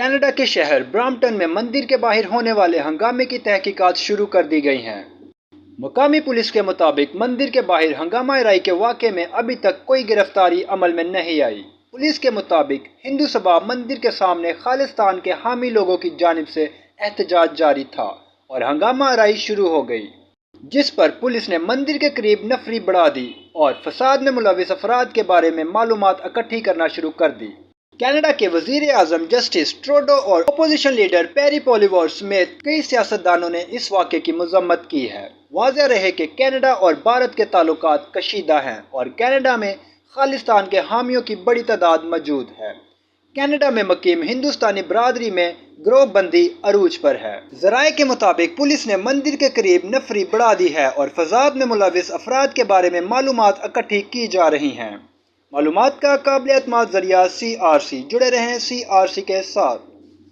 Canada کے شہر Brampton میں مندر کے باہر ہونے والے ہنگامے کی تحقیقات شروع کر دی گئی ہیں۔ مقامی پولیس کے مطابق مندر کے باہر ہنگامہ آرائی کے واقعے میں ابھی تک کوئی گرفتاری عمل میں نہیں آئی۔ پولیس کے مطابق ہندو سبھا مندر کے سامنے خالصتان کے حامی لوگوں کی جانب سے احتجاج جاری تھا اور ہنگامہ آرائی شروع ہو گئی، جس پر پولیس نے مندر کے قریب نفری بڑھا دی اور فساد میں ملوث افراد کے بارے میں معلومات اکٹھی کرنا شروع کر دی۔ کینیڈا کے وزیر اعظم جسٹن ٹروڈو اور اپوزیشن لیڈر پیری پولیوور سمیت کئی سیاستدانوں نے اس واقعے کی مذمت کی ہے۔ واضح رہے کہ کینیڈا اور بھارت کے تعلقات کشیدہ ہیں اور کینیڈا میں خالصتان کے حامیوں کی بڑی تعداد موجود ہے۔ کینیڈا میں مقیم ہندوستانی برادری میں گروہ بندی عروج پر ہے۔ ذرائع کے مطابق پولیس نے مندر کے قریب نفری بڑھا دی ہے اور فساد میں ملوث افراد کے بارے میں معلومات اکٹھی کی جا رہی ہیں۔ معلومات کا قابل اعتماد ذریعہ CRC، جڑے رہیں CRC کے ساتھ۔